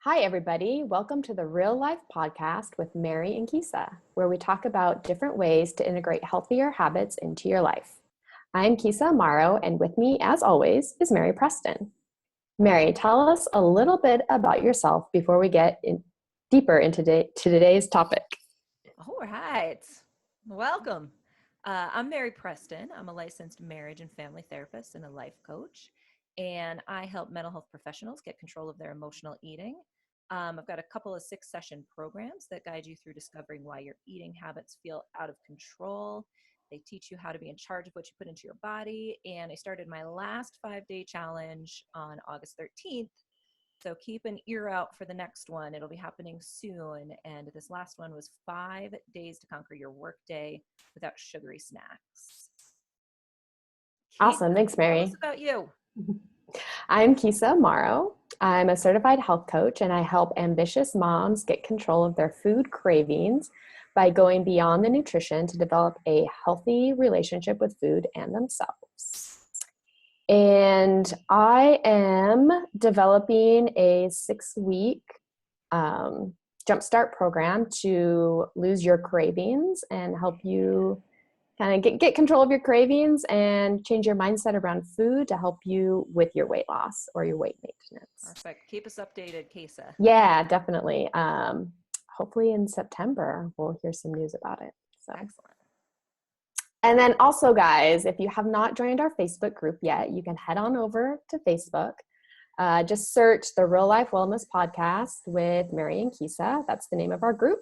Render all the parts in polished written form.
Hi, everybody. Welcome to the Real Life Podcast with Mary and Keysa, where we talk about different ways to integrate healthier habits into your life. I'm Keysa Amaro, and with me, as always, is Mary Preston. Mary, tell us a little bit about yourself before we get deeper into today's topic. All right. Welcome. I'm Mary Preston. I'm a licensed marriage and family therapist and a life coach, and I help mental health professionals get control of their emotional eating. I've got a couple of 6-session programs that guide you through discovering why your eating habits feel out of control. They teach you how to be in charge of what you put into your body, and I started my last 5-day challenge on August 13th. So keep an ear out for the next one. It'll be happening soon. And this last one was 5 days to conquer your workday without sugary snacks. Awesome. Keysa, Thanks, tell Mary. us about you. I'm Keysa Amaro. I'm a certified health coach, and I help ambitious moms get control of their food cravings by going beyond the nutrition to develop a healthy relationship with food and themselves. And I am developing a 6-week jumpstart program to lose your cravings and help you kind of get control of your cravings and change your mindset around food to help you with your weight loss or your weight maintenance. Perfect. Keep us updated, Keysa. Yeah, definitely. Hopefully in September, we'll hear some news about it. So. Excellent. And then also, guys, if you have not joined our Facebook group yet, you can head on over to Facebook. Just search the Real Life Wellness Podcast with Mary and Keysa. That's the name of our group.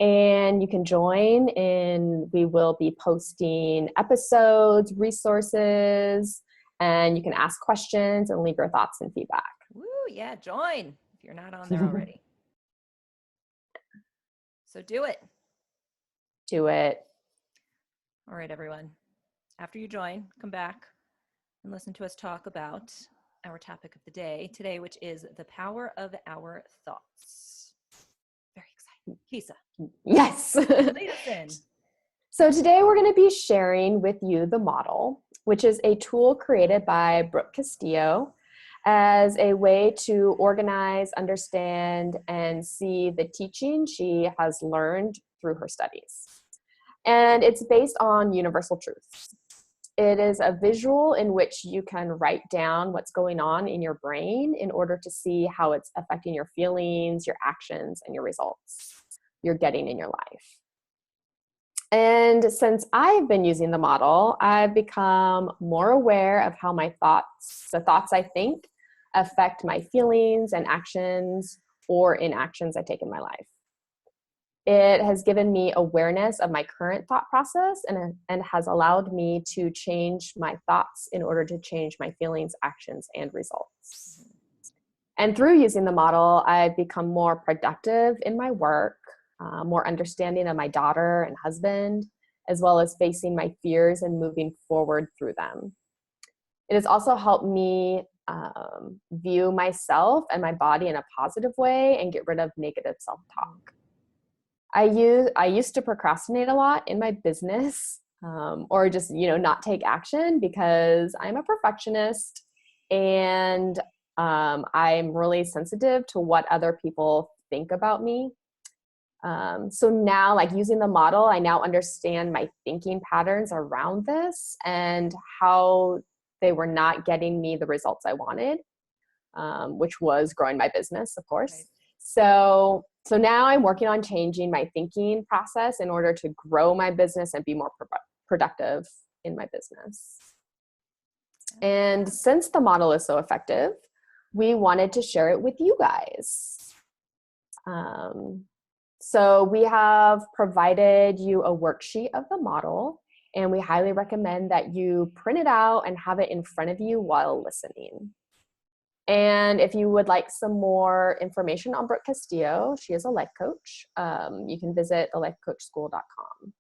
And you can join, and we will be posting episodes, resources, and you can ask questions and leave your thoughts and feedback. Woo, yeah, join if you're not on there already. So do it. Do it. All right, everyone. After you join, come back and listen to us talk about our topic of the day today, which is the power of our thoughts. Very exciting. Keysa. Yes. Lead us in. So today we're going to be sharing with you the model, which is a tool created by Brooke Castillo as a way to organize, understand, and see the teaching she has learned through her studies. And it's based on universal truths. It is a visual in which you can write down what's going on in your brain in order to see how it's affecting your feelings, your actions, and your results you're getting in your life. And since I've been using the model, I've become more aware of how the thoughts I think, affect my feelings and actions or inactions I take in my life. It has given me awareness of my current thought process and has allowed me to change my thoughts in order to change my feelings, actions, and results. And through using the model, I've become more productive in my work, more understanding of my daughter and husband, as well as facing my fears and moving forward through them. It has also helped me view myself and my body in a positive way and get rid of negative self-talk. I used to procrastinate a lot in my business, or just, not take action because I'm a perfectionist and I'm really sensitive to what other people think about me. So now, like using the model, I now understand my thinking patterns around this and how they were not getting me the results I wanted, which was growing my business, of course. Right. So now I'm working on changing my thinking process in order to grow my business and be more productive in my business. And since the model is so effective, we wanted to share it with you guys. So we have provided you a worksheet of the model, and we highly recommend that you print it out and have it in front of you while listening. And if you would like some more information on Brooke Castillo, she is a life coach. You can visit thelifecoachschool.com.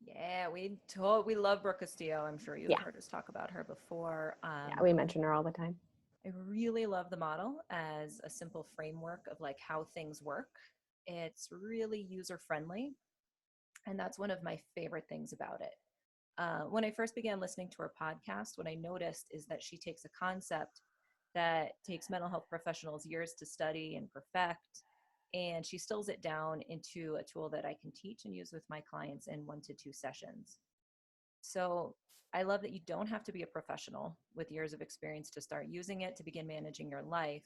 Yeah, we love Brooke Castillo. I'm sure you've heard us talk about her before. Yeah, we mention her all the time. I really love the model as a simple framework of like how things work. It's really user-friendly, and that's one of my favorite things about it. When I first began listening to her podcast, what I noticed is that she takes a concept that takes mental health professionals years to study and perfect. And she stills it down into a tool that I can teach and use with my clients in 1 to 2 sessions. So I love that you don't have to be a professional with years of experience to start using it to begin managing your life.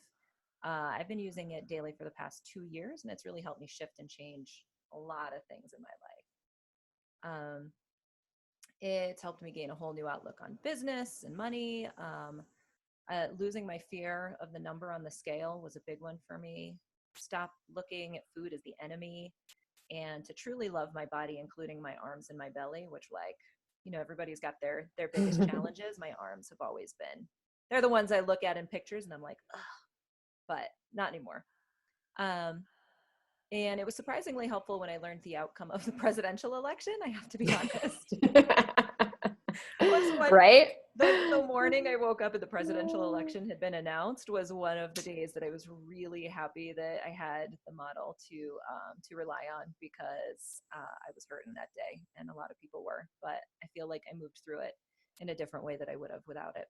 I've been using it daily for the past 2 years, and it's really helped me shift and change a lot of things in my life. It's helped me gain a whole new outlook on business and money. Losing my fear of the number on the scale was a big one for me. Stop looking at food as the enemy, and to truly love my body, including my arms and my belly, which, like, everybody's got their biggest challenges. My arms have always been, they're the ones I look at in pictures and I'm like, ugh, but not anymore. And it was surprisingly helpful when I learned the outcome of the presidential election. I have to be honest. Right? The morning I woke up and the presidential election had been announced was one of the days that I was really happy that I had the model to rely on, because I was hurting that day, and a lot of people were. But I feel like I moved through it in a different way that I would have without it.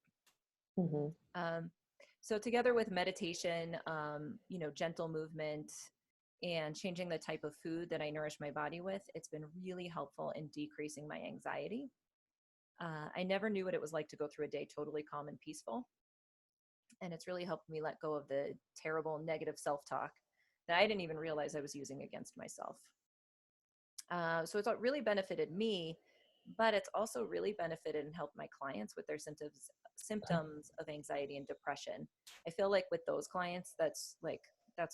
Mm-hmm. So together with meditation, gentle movement, and changing the type of food that I nourish my body with, it's been really helpful in decreasing my anxiety. I never knew what it was like to go through a day totally calm and peaceful. And it's really helped me let go of the terrible negative self-talk that I didn't even realize I was using against myself. So it's really benefited me, but it's also really benefited and helped my clients with their symptoms of anxiety and depression. I feel like with those clients, that's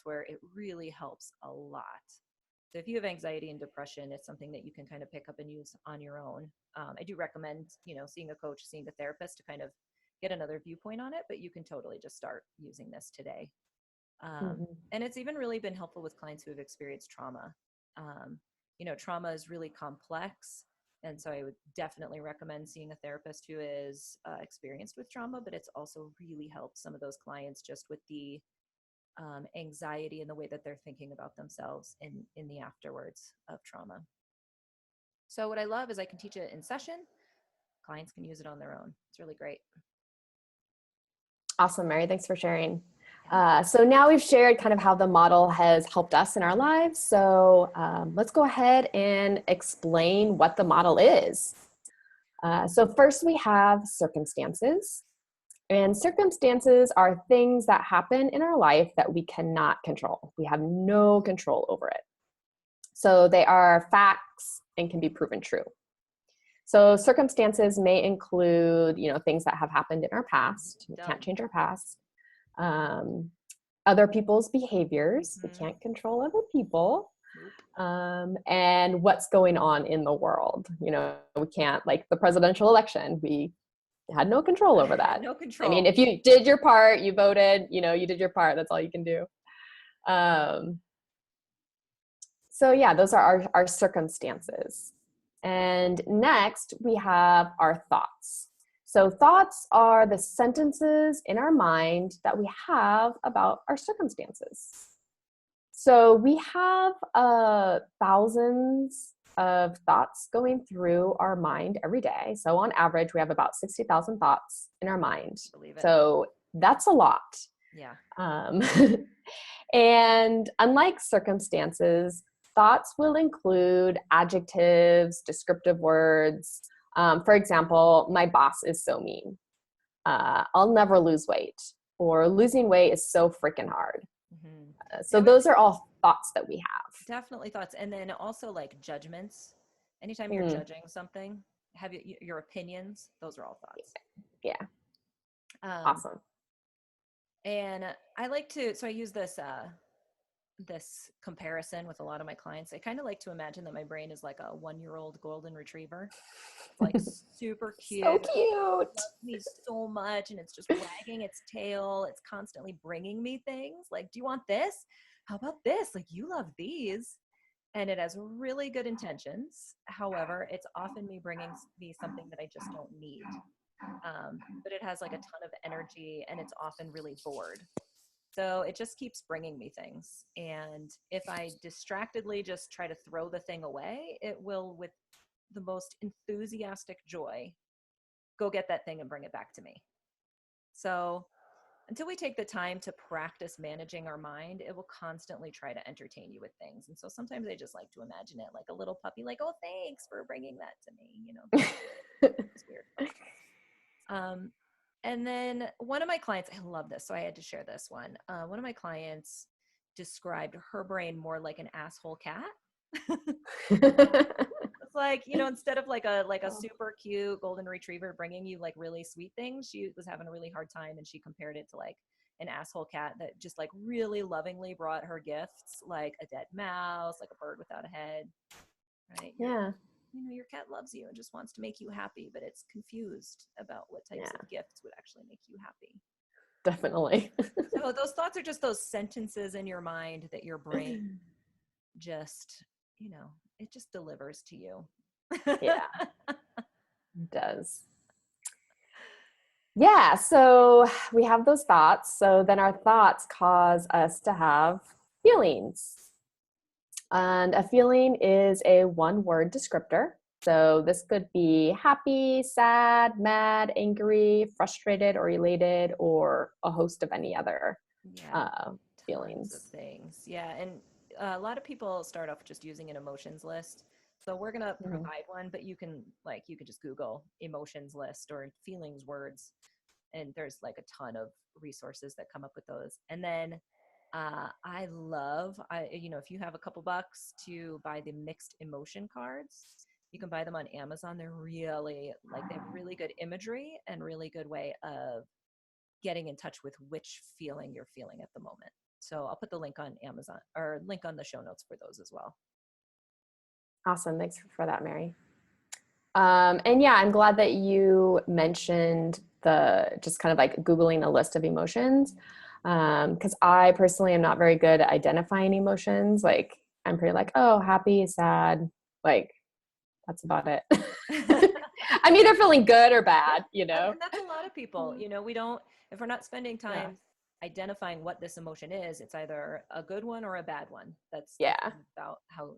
where it really helps a lot. So if you have anxiety and depression, it's something that you can kind of pick up and use on your own. I do recommend, seeing a coach, seeing a therapist to kind of get another viewpoint on it, but you can totally just start using this today. And it's even really been helpful with clients who have experienced trauma. Trauma is really complex. And so I would definitely recommend seeing a therapist who is experienced with trauma, but it's also really helped some of those clients just with the anxiety and the way that they're thinking about themselves in the afterwards of trauma. So what I love is I can teach it in session. Clients can use it on their own. It's really great. Awesome, Mary. Thanks for sharing. So now we've shared kind of how the model has helped us in our lives. So let's go ahead and explain what the model is. So first we have circumstances. And circumstances are things that happen in our life that we cannot control. We have no control over it. So they are facts and can be proven true. So circumstances may include, things that have happened in our past. We can't change our past. Other people's behaviors. We can't control other people. And what's going on in the world. We can't, like the presidential election, we had no control over that. No control. I mean, if you did your part, you voted, you did your part, that's all you can do. So yeah, those are our circumstances. And next we have our thoughts. So thoughts are the sentences in our mind that we have about our circumstances. So we have thousands of thoughts going through our mind every day. So on average, we have about 60,000 thoughts in our mind. Believe it. So that's a lot. Yeah. And unlike circumstances, thoughts will include adjectives, descriptive words. For example, my boss is so mean. I'll never lose weight. Or losing weight is so freaking hard. So those are all thoughts that we have. Definitely thoughts. And then also like judgments. Anytime you're judging something, have your opinions, those are all thoughts. Yeah. Awesome. And I like to, so I use this comparison with a lot of my clients. I kind of like to imagine that my brain is like a 1-year-old golden retriever. It's like super cute. So cute. It loves me so much, and it's just wagging its tail. It's constantly bringing me things like, do you want this? How about this? Like, you love these. And it has really good intentions. However, it's often me bringing me something that I just don't need. But it has like a ton of energy, and it's often really bored. So it just keeps bringing me things. And if I distractedly just try to throw the thing away, it will, with the most enthusiastic joy, go get that thing and bring it back to me. So until we take the time to practice managing our mind, it will constantly try to entertain you with things. And so sometimes I just like to imagine it like a little puppy, like, oh, thanks for bringing that to me. It's weird. And then one of my clients, I love this, so I had to share this one. One of my clients described her brain more like an asshole cat. It's like, instead of like a super cute golden retriever bringing you like really sweet things, she was having a really hard time, and she compared it to like an asshole cat that just like really lovingly brought her gifts, like a dead mouse, like a bird without a head, right? Yeah. Your cat loves you and just wants to make you happy, but it's confused about what types of gifts would actually make you happy. Definitely. So those thoughts are just those sentences in your mind that your brain just, it just delivers to you. Yeah, it does. Yeah, so we have those thoughts. So then our thoughts cause us to have feelings. And a feeling is a one-word descriptor. So this could be happy, sad, mad, angry, frustrated, or elated, or a host of any other feelings. Tons of things. Yeah, and a lot of people start off just using an emotions list. So we're gonna provide one, but you can just Google emotions list or feelings words, and there's like a ton of resources that come up with those. And then if you have a couple bucks to buy the mixed emotion cards, you can buy them on Amazon. They're really they have really good imagery and really good way of getting in touch with which feeling you're feeling at the moment. So I'll put the link on Amazon or link on the show notes for those as well. Awesome. Thanks for that, Mary. And yeah, I'm glad that you mentioned just kind of like Googling a list of emotions. Because I personally am not very good at identifying emotions. Like I'm pretty like, oh, happy, sad, like that's about it. I'm either feeling good or bad, And that's a lot of people. If we're not spending time identifying what this emotion is, it's either a good one or a bad one. That's about how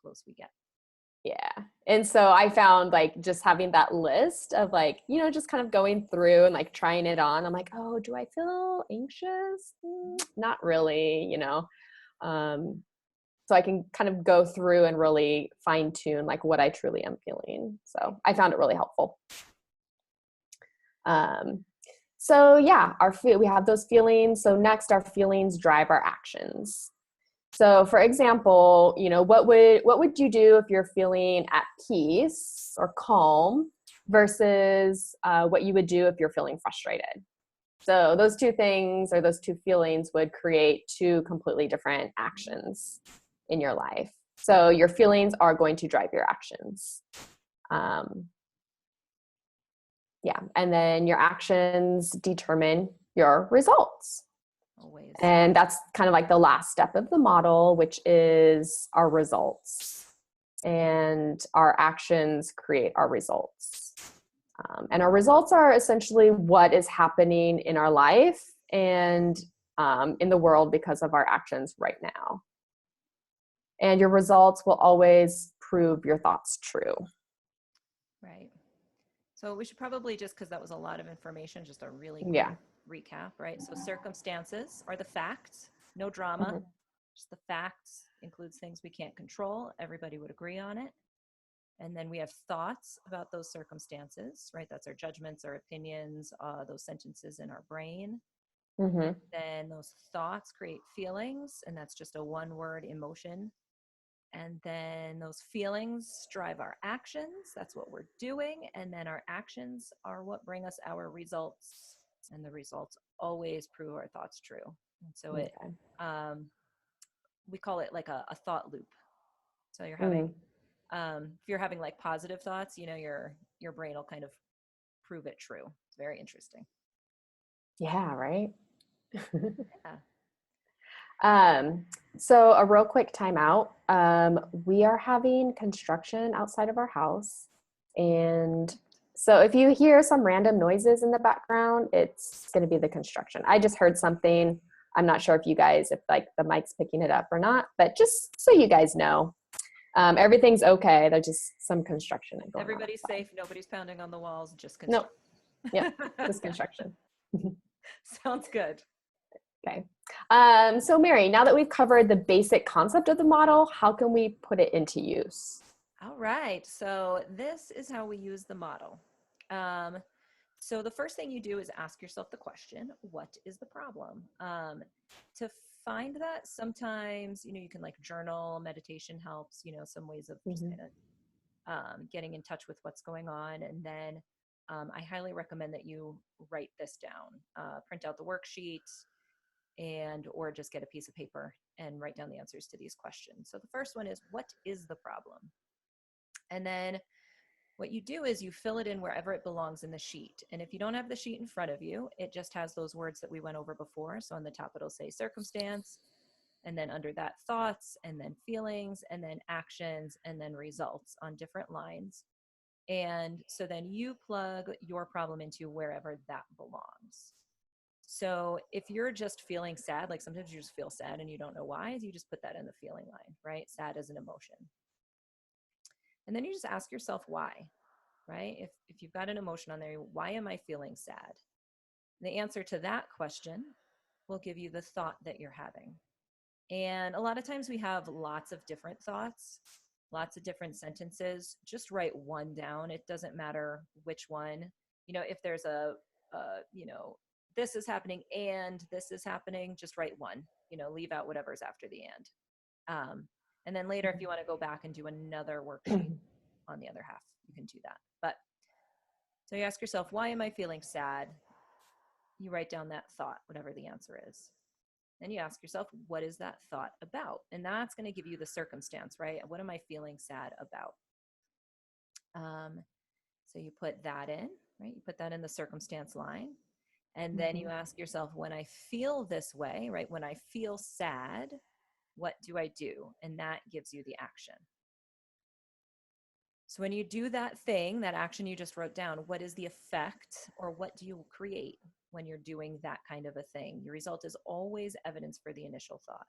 close we get. Yeah. And so I found like just having that list of like, just kind of going through and like trying it on. I'm like, oh, do I feel anxious? Not really, so I can kind of go through and really fine tune like what I truly am feeling. So I found it really helpful. So yeah, we have those feelings. So next, our feelings drive our actions. So for example, what would you do if you're feeling at peace or calm versus what you would do if you're feeling frustrated? So those two things or those two feelings would create two completely different actions in your life. So your feelings are going to drive your actions. And then your actions determine your results. Always. And that's kind of like the last step of the model, which is our results. And our actions create our results. And our results are essentially what is happening in our life and in the world because of our actions right now. And your results will always prove your thoughts true. Right. So we should probably just, because that was a lot of information, just a really quick recap, right? So circumstances are the facts, no drama, just the facts, includes things we can't control. Everybody would agree on it. And then we have thoughts about those circumstances, right? That's our judgments, our opinions, those sentences in our brain. Then those thoughts create feelings, and that's just a one-word emotion. And then those feelings drive our actions. That's what we're doing. And then our actions are what bring us our results. And the results always prove our thoughts true. And so we call it like a thought loop. So you're having, if you're having like positive thoughts, your brain will kind of prove it true. It's very interesting. Yeah, right? Yeah. So a real quick timeout. We are having construction outside of our house. And so if you hear some random noises in the background, it's going to be the construction. I just heard something. I'm not sure if like the mic's picking it up or not, but just so you guys know, everything's okay. There's just some construction going on. Everybody's safe. Nobody's pounding on the walls. Just construction. Nope. Yeah, just construction. Sounds good. Okay. So Mary, now that we've covered the basic concept of the model, how can we put it into use? All right. So this is how we use the model. Um, so the first thing you do is ask yourself the question, what is the problem? To find that, sometimes, you can like journal, meditation helps, some ways of just Mm-hmm. kind of getting in touch with what's going on. And then I highly recommend that you write this down, print out the worksheet, and or just get a piece of paper and write down the answers to these questions. So the first one is, what is the problem? And then what you do is you fill it in wherever it belongs in the sheet. And if you don't have the sheet in front of you, it just has those words that we went over before. So on the top, it'll say circumstance, and then under that, thoughts, and then feelings, and then actions, and then results on different lines. And so then you plug your problem into wherever that belongs. So if you're just feeling sad, like sometimes you just feel sad and you don't know why, you just put that in the feeling line, right? Sad is an emotion. And then you just ask yourself why, right? If you've got an emotion on there, why am I feeling sad? The answer to that question will give you the thought that you're having. And a lot of times we have lots of different thoughts, lots of different sentences. Just write one down. It doesn't matter which one. If there's this is happening and this is happening, just write one, leave out whatever's after the and. And then later, if you want to go back and do another worksheet on the other half, you can do that. But so you ask yourself, why am I feeling sad? You write down that thought, whatever the answer is. Then you ask yourself, what is that thought about? And that's going to give you the circumstance, right? What am I feeling sad about? So you put that in, right? You put that in the circumstance line. And then you ask yourself, when I feel this way, right? When I feel sad, what do I do? And that gives you the action. So when you do that thing, that action you just wrote down, what is the effect, or what do you create when you're doing that kind of a thing? Your result is always evidence for the initial thought.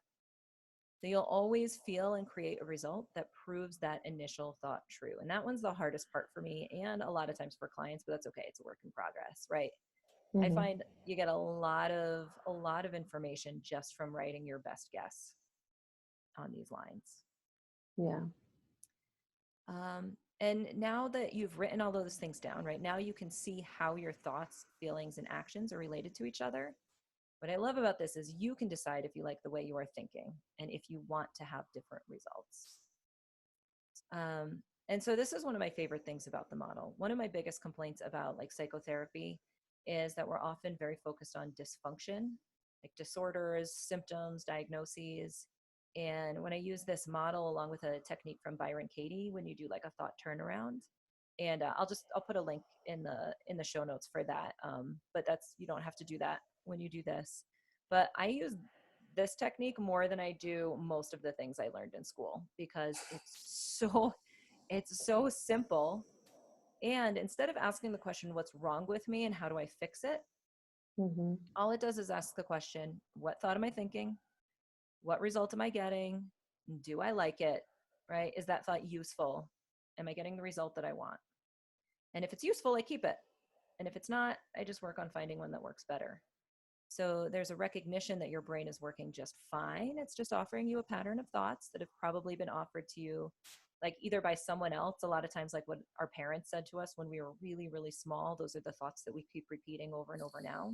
So you'll always feel and create a result that proves that initial thought true. And that one's the hardest part for me and a lot of times for clients, but that's okay. It's a work in progress, right? I Mm-hmm. find you get a lot of information just from writing your best guess on these lines. Yeah. And now that you've written all those things down, right, now you can see how your thoughts, feelings, and actions are related to each other. What I love about this is you can decide if you like the way you are thinking and if you want to have different results. And so this is one of my favorite things about the model. One of my biggest complaints about like psychotherapy is that we're often very focused on dysfunction, like disorders, symptoms, diagnoses. And when I use this model along with a technique from Byron Katie, when you do like a thought turnaround, and I'll put a link in the show notes for that. But you don't have to do that when you do this. But I use this technique more than I do most of the things I learned in school because it's so simple. And instead of asking the question, what's wrong with me and how do I fix it? Mm-hmm. All it does is ask the question, what thought am I thinking? What result am I getting? Do I like it? Right? Is that thought useful? Am I getting the result that I want? And if it's useful, I keep it. And if it's not, I just work on finding one that works better. So there's a recognition that your brain is working just fine. It's just offering you a pattern of thoughts that have probably been offered to you, like either by someone else. A lot of times, like what our parents said to us when we were really, really small, those are the thoughts that we keep repeating over and over now.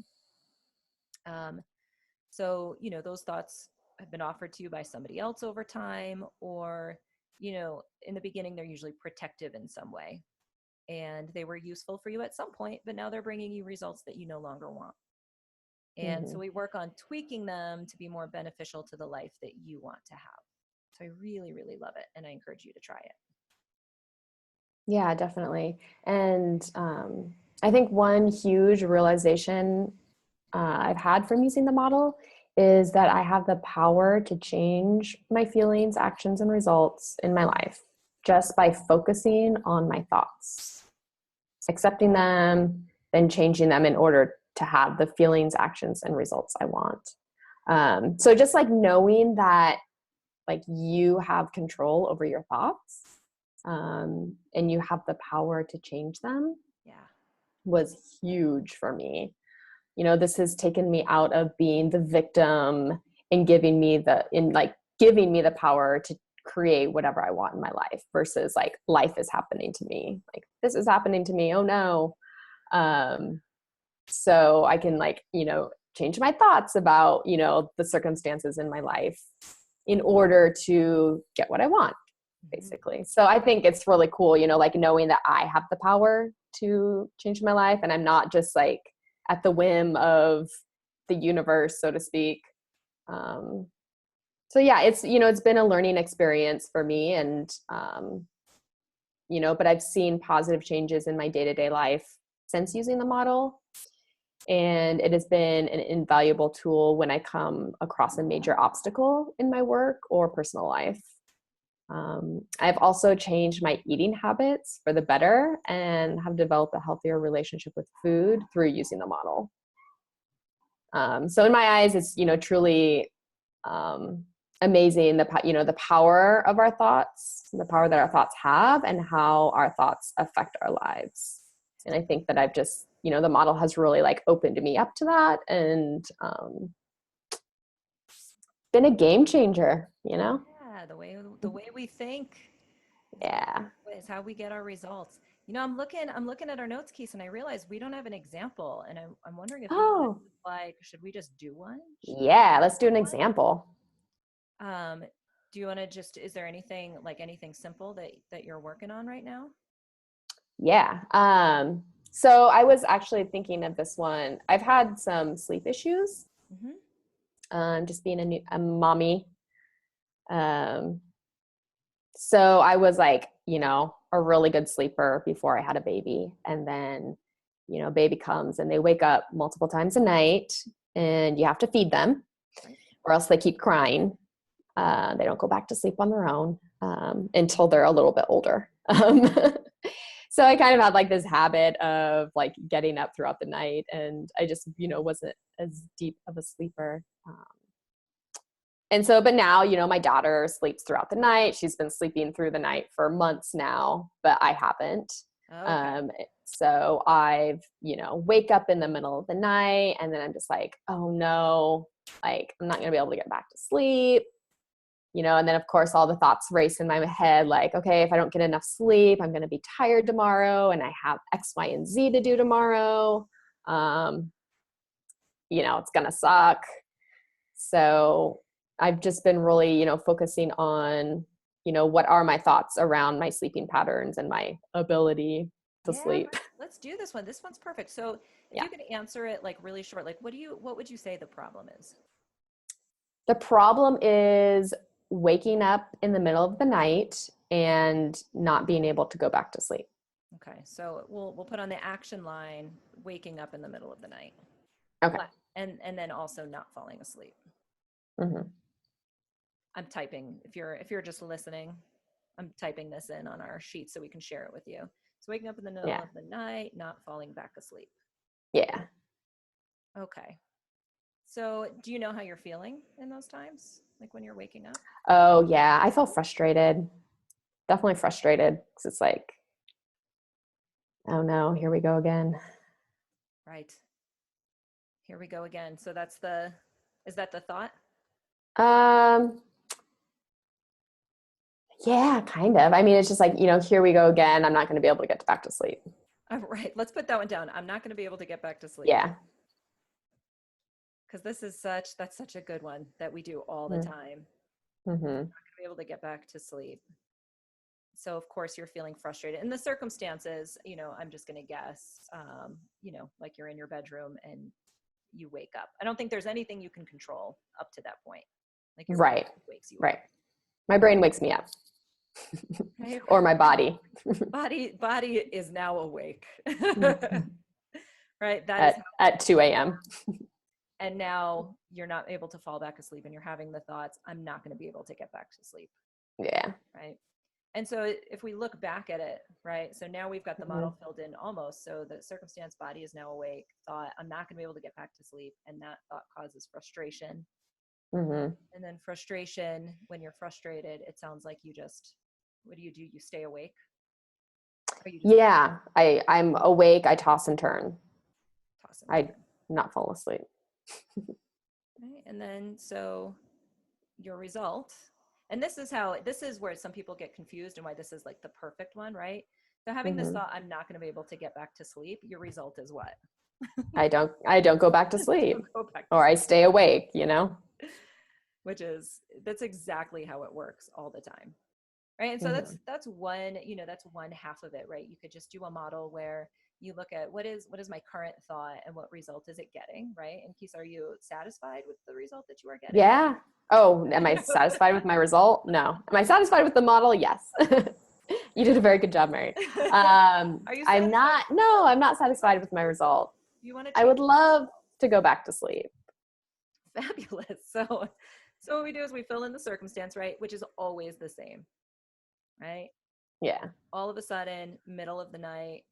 So, those thoughts have been offered to you by somebody else over time, or, in the beginning, they're usually protective in some way. And they were useful for you at some point, but now they're bringing you results that you no longer want. And so we work on tweaking them to be more beneficial to the life that you want to have. So I really, really love it. And I encourage you to try it. Yeah, definitely. And I think one huge realization I've had from using the model is that I have the power to change my feelings, actions, and results in my life just by focusing on my thoughts, accepting them, then changing them in order to have the feelings, actions, and results I want. So just like knowing that like you have control over your thoughts and you have the power to change them Yeah. was huge for me. this has taken me out of being the victim and giving me the power to create whatever I want in my life versus like life is happening to me. Like this is happening to me. Oh no. So I can change my thoughts about, the circumstances in my life in order to get what I want, basically. So I think it's really cool, like knowing that I have the power to change my life and I'm not just like at the whim of the universe, so to speak. So yeah, it's been a learning experience for me and, but I've seen positive changes in my day-to-day life since using the model. And it has been an invaluable tool when I come across a major obstacle in my work or personal life. I've also changed my eating habits for the better and have developed a healthier relationship with food through using the model. So in my eyes, it's, truly amazing, the power of our thoughts, the power that our thoughts have and how our thoughts affect our lives. And I think that I've just, the model has really like opened me up to that and been a game changer, Yeah, the way we think Yeah. is how we get our results. I'm looking at our notes, Keys, and I realize we don't have an example. And I'm wondering if you want Oh, to, should we just do one? yeah. Let's do an example. Um, do you want to is there anything simple that you're working on right now? Yeah. So I was actually thinking of this one. I've had some sleep issues, Mm-hmm. just being a mommy. Um, so I was like, a really good sleeper before I had a baby. And then, baby comes and they wake up multiple times a night and you have to feed them Right. or else they keep crying. They don't go back to sleep on their own until they're a little bit older. So I kind of had like this habit of like getting up throughout the night and I just, wasn't as deep of a sleeper. And so, but now, my daughter sleeps throughout the night. She's been sleeping through the night for months now, but I haven't. Okay. So I've, wake up in the middle of the night and then I'm just like, oh no, like I'm not going to be able to get back to sleep. And then of course all the thoughts race in my head, like, okay, if I don't get enough sleep, I'm going to be tired tomorrow and I have X, Y, and Z to do tomorrow. It's going to suck. So I've just been really, focusing on, what are my thoughts around my sleeping patterns and my ability to Yeah, sleep. let's do this one. This one's perfect. So if Yeah. you could answer it like really short, like what would you say the problem is? The problem is waking up in the middle of the night and not being able to go back to sleep. Okay, so we'll put on the action line waking up in the middle of the night. Okay. And then also not falling asleep. Mm-hmm. I'm typing if you're just listening, I'm typing this in on our sheet so we can share it with you. So waking up in the middle Yeah. of the night, not falling back asleep. Yeah. Okay. So do you know how you're feeling in those times? Like when you're waking up? Oh, yeah. I feel frustrated. Definitely frustrated because it's like, oh no, here we go again. Right. Here we go again. So is that the thought? Um, yeah, kind of. I mean, it's just like, here we go again. I'm not going to be able to get back to sleep. All right, let's put that one down. I'm not going to be able to get back to sleep. Yeah. Because that's such a good one that we do all the Mm-hmm. time. Mm-hmm. Not going to be able to get back to sleep. So of course you're feeling frustrated. In the circumstances, I'm just going to guess, like you're in your bedroom and you wake up. I don't think there's anything you can control up to that point. Like your brain Right. wakes you Right. up. My brain wakes me up Right? or my body Body is now awake. Right? That is how, at 2 a.m. and now you're not able to fall back asleep and you're having the thoughts, I'm not going to be able to get back to sleep. Yeah. Right? And so if we look back at it, right? So now we've got the Mm-hmm. model filled in almost. So the circumstance body is now awake, thought, I'm not going to be able to get back to sleep. And that thought causes frustration. Mm-hmm. And then frustration, when you're frustrated, it sounds like what do? You stay awake? Or you just Yeah. I'm awake. I toss and turn. toss and turn? not fall asleep. Right? And then so your result, and this is where some people get confused and why this is like the perfect one, right? So having this Hmm. thought, I'm not going to be able to get back to sleep, your result is what? I don't go back to sleep, Don't go back to or I sleep. stay awake, you know? That's exactly how it works all the time. Right. And so Hmm. that's one, that's one half of it, right? You could just do a model where you look at what is my current thought and what result is it getting, right? And Keith, are you satisfied with the result that you are getting? Yeah. Oh, am I Okay. satisfied with my result? No. Am I satisfied with the model? Yes. You did a very good job, Mary. Are you I'm satisfied not, with the no, result? I'm not You want satisfied to with my change the result. result? You want to I would change the love result? to go back to sleep. Fabulous. So what we do is we fill in the circumstance, right? Which is always the same, right? Yeah. All of a sudden, middle of the night,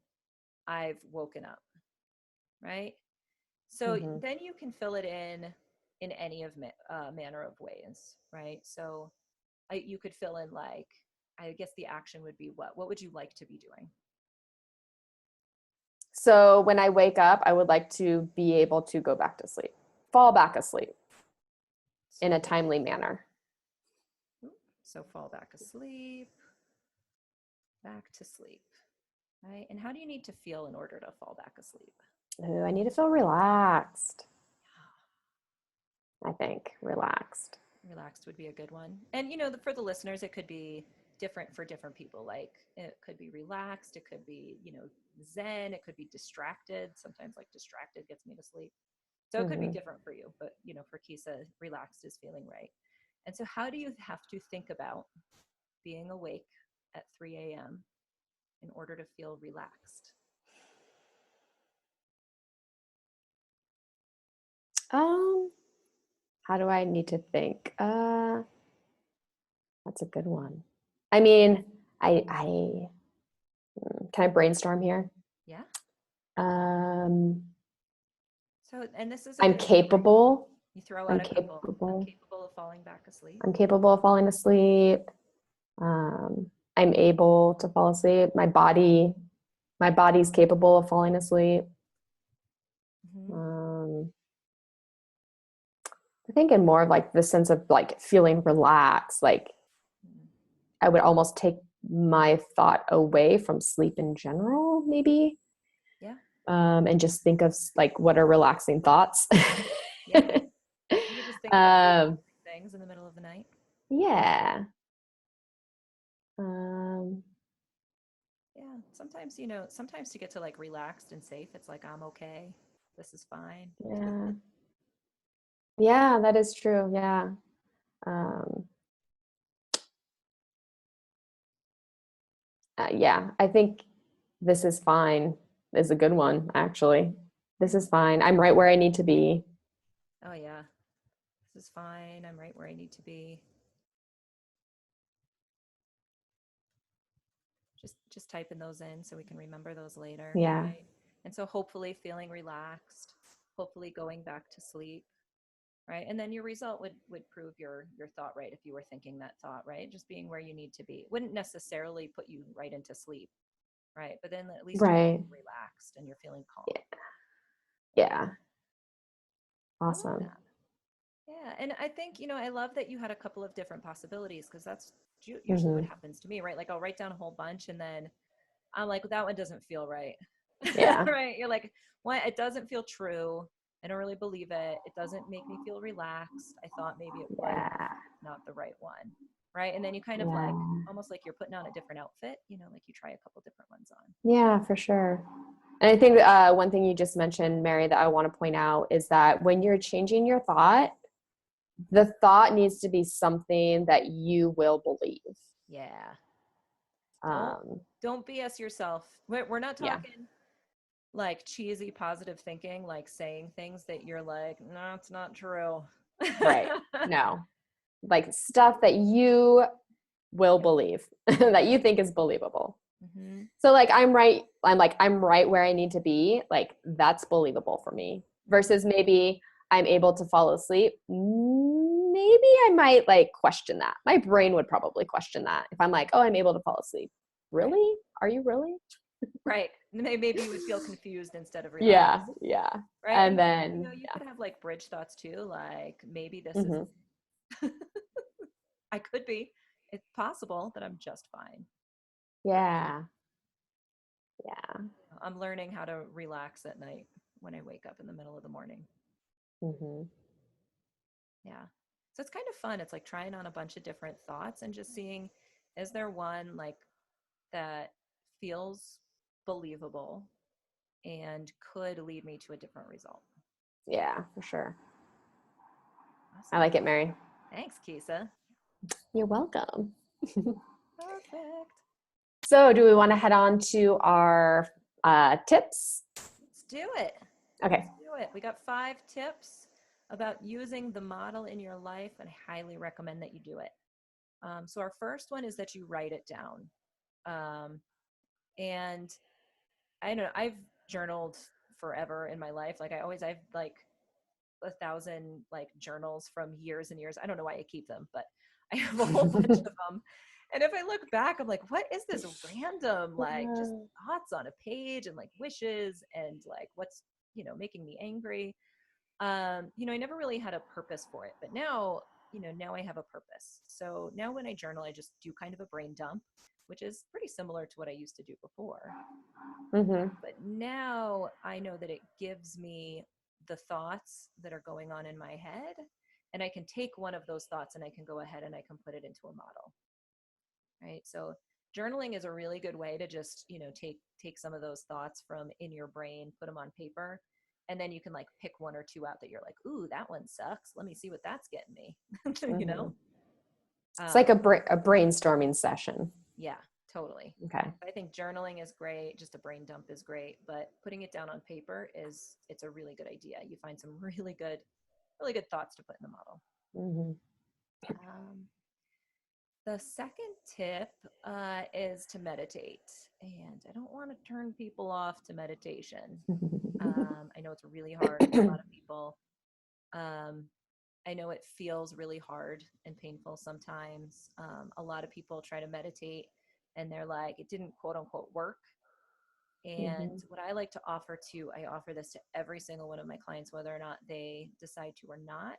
I've woken up, right? So Hmm. then you can fill it in any of manner of ways, right? So you could fill in like, I guess the action would be what? What would you like to be doing? So when I wake up, I would like to be able to go back to sleep, fall back asleep in a So, timely manner. so fall back asleep, back to sleep, right? And how do you need to feel in order to fall back asleep? Ooh, I need to feel relaxed. I think relaxed. Relaxed would be a good one. And for the listeners, it could be different for different people. Like it could be relaxed, it could be, zen, it could be distracted. Sometimes like distracted gets me to sleep. So it could be Hmm. different for you, but for Keysa, relaxed is feeling right. And so how do you have to think about being awake at 3 a.m. in order to feel relaxed? Um, how do I need to think? That's a good one. I mean, I can I brainstorm here? Yeah. Um, So, and this is a I'm good one, right? capable. You throw I'm out a couple. I'm capable. capable of falling back asleep. I'm capable of falling asleep. I'm able to fall asleep. My body's capable of falling asleep. Mm-hmm. Um, I think in more of like the sense of like feeling relaxed, like Mm-hmm. I would almost take my thought away from sleep in general, maybe, Yeah. and just think of like what are relaxing thoughts. Yeah. You could just think about um, relaxing things in the middle of the night. yeah. Um, Yeah. Sometimes to get to like relaxed and safe, it's like, I'm okay. This is fine. yeah. Yeah, that is true. Yeah. Um, yeah, I think this is fine is a good one, actually. This is fine. I'm right where I need to be. Oh, yeah. This is fine. I'm right where I need to be. Just typing those in so we can remember those later, Yeah. right? And so hopefully feeling relaxed, hopefully going back to sleep, right? And then your result would prove your thought right if you were thinking that thought, right? Just being where you need to be. Wouldn't necessarily put you right into sleep, right? But then at least you're Right. feeling relaxed and you're feeling calm. Yeah. Yeah. I love Awesome. that. Yeah, and I think, I love that you had a couple of different possibilities because that's usually what Hmm. happens to me, right? Like I'll write down a whole bunch and then I'm like, that one doesn't feel right. Yeah. Right? You're like, well, it doesn't feel true. I don't really believe it. It doesn't make me feel relaxed. I thought maybe it would, Yeah. not the right one. Right? And then you kind of like, Yeah. almost like you're putting on a different outfit, like you try a couple different ones on. Yeah, for sure. And I think one thing you just mentioned, Mary, that I want to point out is that when you're changing your thought, the thought needs to be something that you will believe. Yeah. Don't Um, don't BS yourself. We're not yeah, talking like cheesy positive thinking, like saying things that you're like, no, it's not true. right. No, like stuff that you will Yep. believe that you think is believable. Hmm. So like I'm right where I need to be. Like that's believable for me. Hmm. Versus maybe I'm able to fall asleep. Maybe I might like question that. My brain would probably question that if I'm like, oh, I'm able to fall asleep. Right. Really? Are you really? Right. Maybe you would feel confused instead of relaxed. Yeah. Yeah. Right. And And then, you could have like bridge thoughts too. Like maybe this is, hmm I could be, it's possible that I'm just fine. yeah. Yeah. I'm learning how to relax at night when I wake up in the middle of the morning. hmm Yeah. So it's kind of fun. It's like trying on a bunch of different thoughts and just seeing, is there one like that feels believable and could lead me to a different result? Yeah, for sure. I Awesome. like it, Mary. Thanks, Keysa. You're welcome. Perfect. So, do we want to head on to our tips? Let's do it. Okay. Let's do it. We got 5 tips about using the model in your life, and I highly recommend that you do it. So, our first one is that you write it down. Um, and I don't know, I've journaled forever in my life. I've like 1,000 like journals from years and years. I don't know why I keep them, but I have a whole bunch of them. And if I look back, I'm like, what is this random, like just thoughts on a page and like wishes and like what's, making me angry. I never really had a purpose for it, but now I have a purpose. So now when I journal, I just do kind of a brain dump, which is pretty similar to what I used to do before. hmm But now I know that it gives me the thoughts that are going on in my head. And I can take one of those thoughts and I can go ahead and I can put it into a model. Right. So journaling is a really good way to just, take some of those thoughts from in your brain, put them on paper. And then you can like pick one or two out that you're like, ooh, that one sucks. Let me see what that's getting me. you hmm know? It's like Um, a brainstorming session. yeah, totally. Okay. I think journaling is great. Just a brain dump is great, but putting it down on paper it's a really good idea. You find some really good thoughts to put in the model. hmm Um, the second tip is to meditate, and I don't want to turn people off to meditation. I know it's really hard for a lot of people. Um, I know it feels really hard and painful sometimes. A lot of people try to meditate, and they're like, it didn't quote unquote work. And hmm what I like to offer too, I offer this to every single one of my clients, whether or not they decide to or not.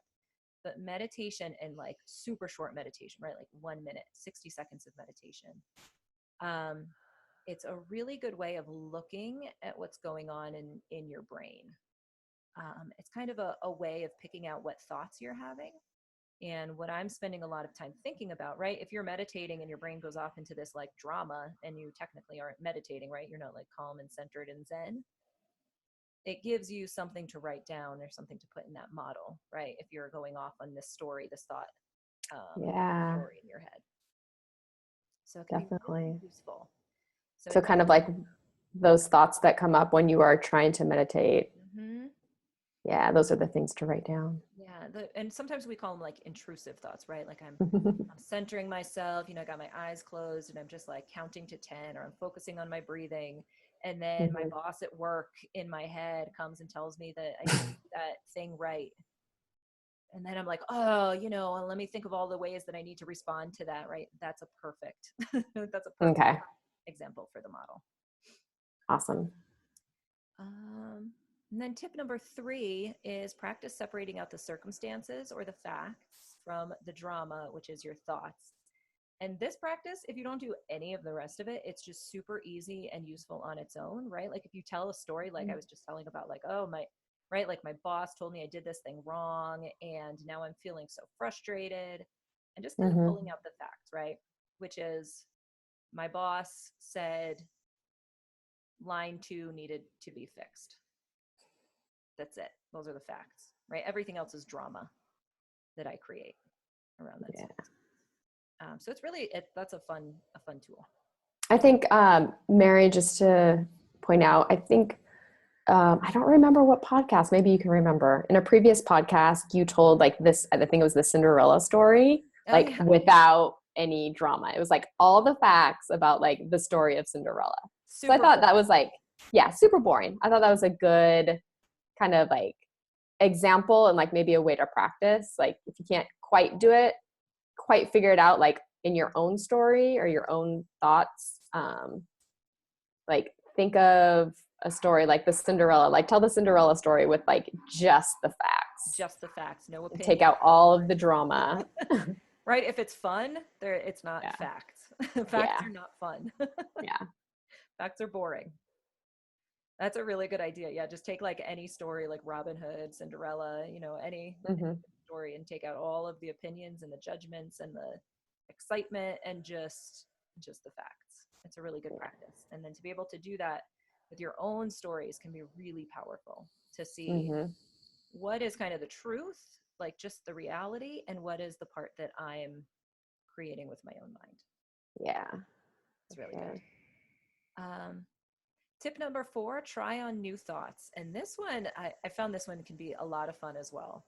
But meditation and like super short meditation, right? Like 1 minute, 60 seconds of meditation. Um, it's a really good way of looking at what's going on in your brain. It's kind of a way of picking out what thoughts you're having. And what I'm spending a lot of time thinking about, right? If you're meditating and your brain goes off into this like drama and you technically aren't meditating, right? You're not like calm and centered and zen. It gives you something to write down or something to put in that model, right? If you're going off on this story, this thought Yeah, story in your head. So it can be really definitely. useful. So I So kind of like those thoughts that come up when you are trying to meditate. mm-hmm. Yeah, those are the things to write down. Yeah, and sometimes we call them like intrusive thoughts, right? Like I'm centering myself, I got my eyes closed and I'm just like counting to 10 or I'm focusing on my breathing. And then my hmm boss at work in my head comes and tells me that I didn't do that thing right. And then I'm like, oh, let me think of all the ways that I need to respond to that, right? That's a perfect, that's a perfect Okay, example for the model. awesome. Um, and then tip number 3 is practice separating out the circumstances or the facts from the drama, which is your thoughts. And this practice, if you don't do any of the rest of it, it's just super easy and useful on its own, right? Like if you tell a story, like I was just telling about, like, oh, right, like my boss told me I did this thing wrong, and now I'm feeling so frustrated, and just kind of hmm pulling out the facts, right? Which is my boss said line 2 needed to be fixed. That's it. Those are the facts, right? Everything else is drama that I create around that Yeah. circumstance. So it's really that's a fun tool. I think, Mary, just to point out, I think, I don't remember what podcast, maybe you can remember. In a previous podcast, you told like this, I think it was the Cinderella story, Oh like yeah, without any drama. It was like all the facts about like the story of Cinderella. So I super thought that boring. was like, yeah, super boring. I thought that was a good kind of like example and like maybe a way to practice. Like if you can't quite do it, quite figure it out like in your own story or your own thoughts, like think of a story like the Cinderella, like tell the Cinderella story with like just the facts. Just the facts, no opinion. Take out all of the drama. Right? If it's fun, it's not Yeah. facts. Facts Yeah. are not fun. Yeah. Facts are boring. That's a really good idea. Yeah, just take like any story like Robin Hood, Cinderella, any Mm-hmm. story, and take out all of the opinions and the judgments and the excitement and just the facts. It's a really good practice. And then to be able to do that with your own stories can be really powerful to see Mm-hmm. what is kind of the truth, like just the reality, and what is the part that I'm creating with my own mind. Yeah. It's really Sure. good. Tip number 4, try on new thoughts. And this one, I found this one can be a lot of fun as well.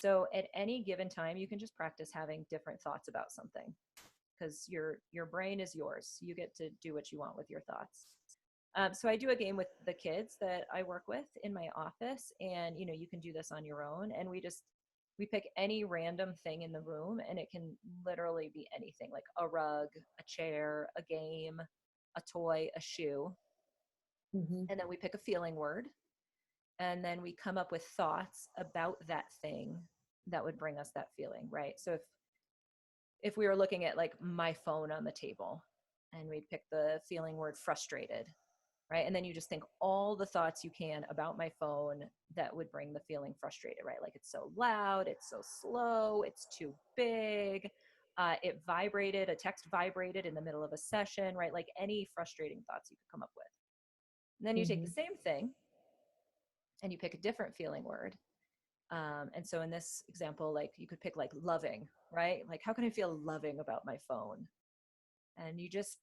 So at any given time, you can just practice having different thoughts about something because your brain is yours. You get to do what you want with your thoughts. So I do a game with the kids that I work with in my office, and you can do this on your own. And we pick any random thing in the room, and it can literally be anything, like a rug, a chair, a game, a toy, a shoe. Mm-hmm. And then we pick a feeling word, and then we come up with thoughts about that thing that would bring us that feeling, right? So if we were looking at like my phone on the table, and we'd pick the feeling word frustrated, right? And then you just think all the thoughts you can about my phone that would bring the feeling frustrated, right? Like it's so loud, it's so slow, it's too big, a text vibrated in the middle of a session, right? Like any frustrating thoughts you could come up with. And then you take Mm-hmm. the same thing and you pick a different feeling word. And so in this example, like you could pick like loving, right? Like how can I feel loving about my phone? And you just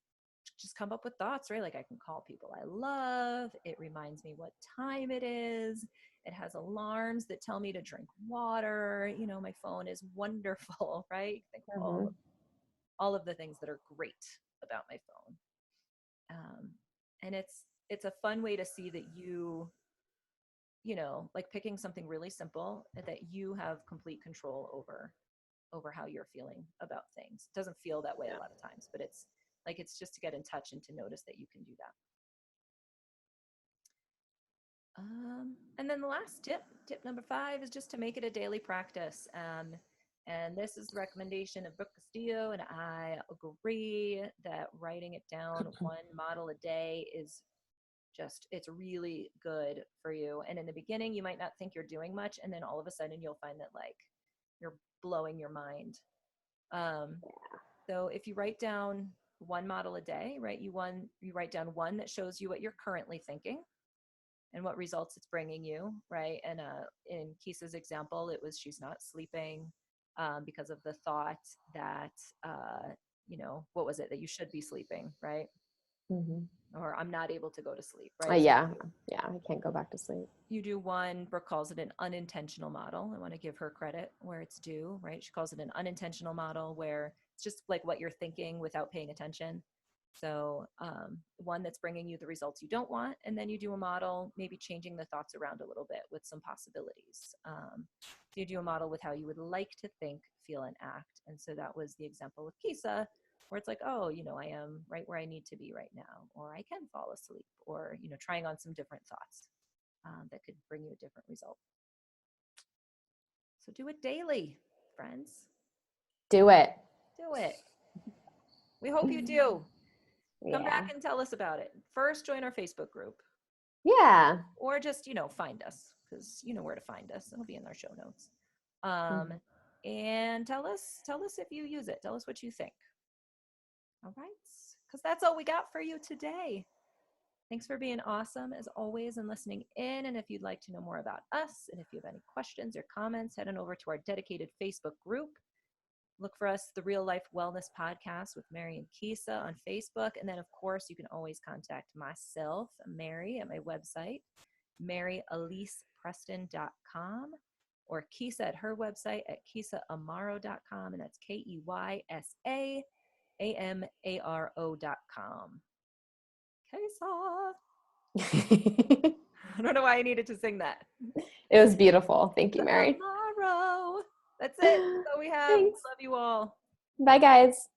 come up with thoughts, right? Like I can call people I love. It reminds me what time it is. It has alarms that tell me to drink water. My phone is wonderful, right? Think of Mm-hmm. all of the things that are great about my phone. And it's a fun way to see that like picking something really simple that you have complete control over how you're feeling about things. It doesn't feel that way a lot of times, but it's just to get in touch and to notice that you can do that. And then the last tip number 5, is just to make it a daily practice. And this is the recommendation of Brooke Castillo, and I agree that writing it down one model a day it's really good for you. And in the beginning, you might not think you're doing much, and then all of a sudden you'll find that like you're blowing your mind. So if you write down one model a day, right, you write down one that shows you what you're currently thinking and what results it's bringing you, right? And in Keysa's example, it was she's not sleeping because of the thought that, what was it, that you should be sleeping, right? Mm-hmm. Or I'm not able to go to sleep, right? So Yeah. Yeah. I can't go back to sleep. you do one. Brooke calls it an unintentional model. I want to give her credit where it's due, right? She calls it an unintentional model where it's just like what you're thinking without paying attention. So one that's bringing you the results you don't want, and then you do a model maybe changing the thoughts around a little bit with some possibilities. So you do a model with how you would like to think, feel, and act. And so that was the example with Keysa, where it's like, oh, I am right where I need to be right now, or I can fall asleep, or trying on some different thoughts that could bring you a different result. So do it daily, friends. Do it. Do it. We hope you do. Come back Yeah. and tell us about it. First, join our Facebook group, Yeah. or just find us, because you know where to find us. It'll be in our show notes. Mm-hmm. And tell us if you use it. Tell us what you think. All right, because that's all we got for you today. Thanks for being awesome as always and listening in. And if you'd like to know more about us, and if you have any questions or comments, head on over to our dedicated Facebook group. Look for us, the Real Life Wellness Podcast with Mary and Keysa on Facebook. And then, of course, you can always contact myself, Mary, at my website, maryelisepreston.com, or Keysa at her website at keysaamaro.com. And that's KeysaAmaro.com. Keysa. I don't know why I needed to sing that. It was beautiful. Thank you, Mary. Tomorrow. That's it. That's all we have. Thanks. Love you all. Bye, guys.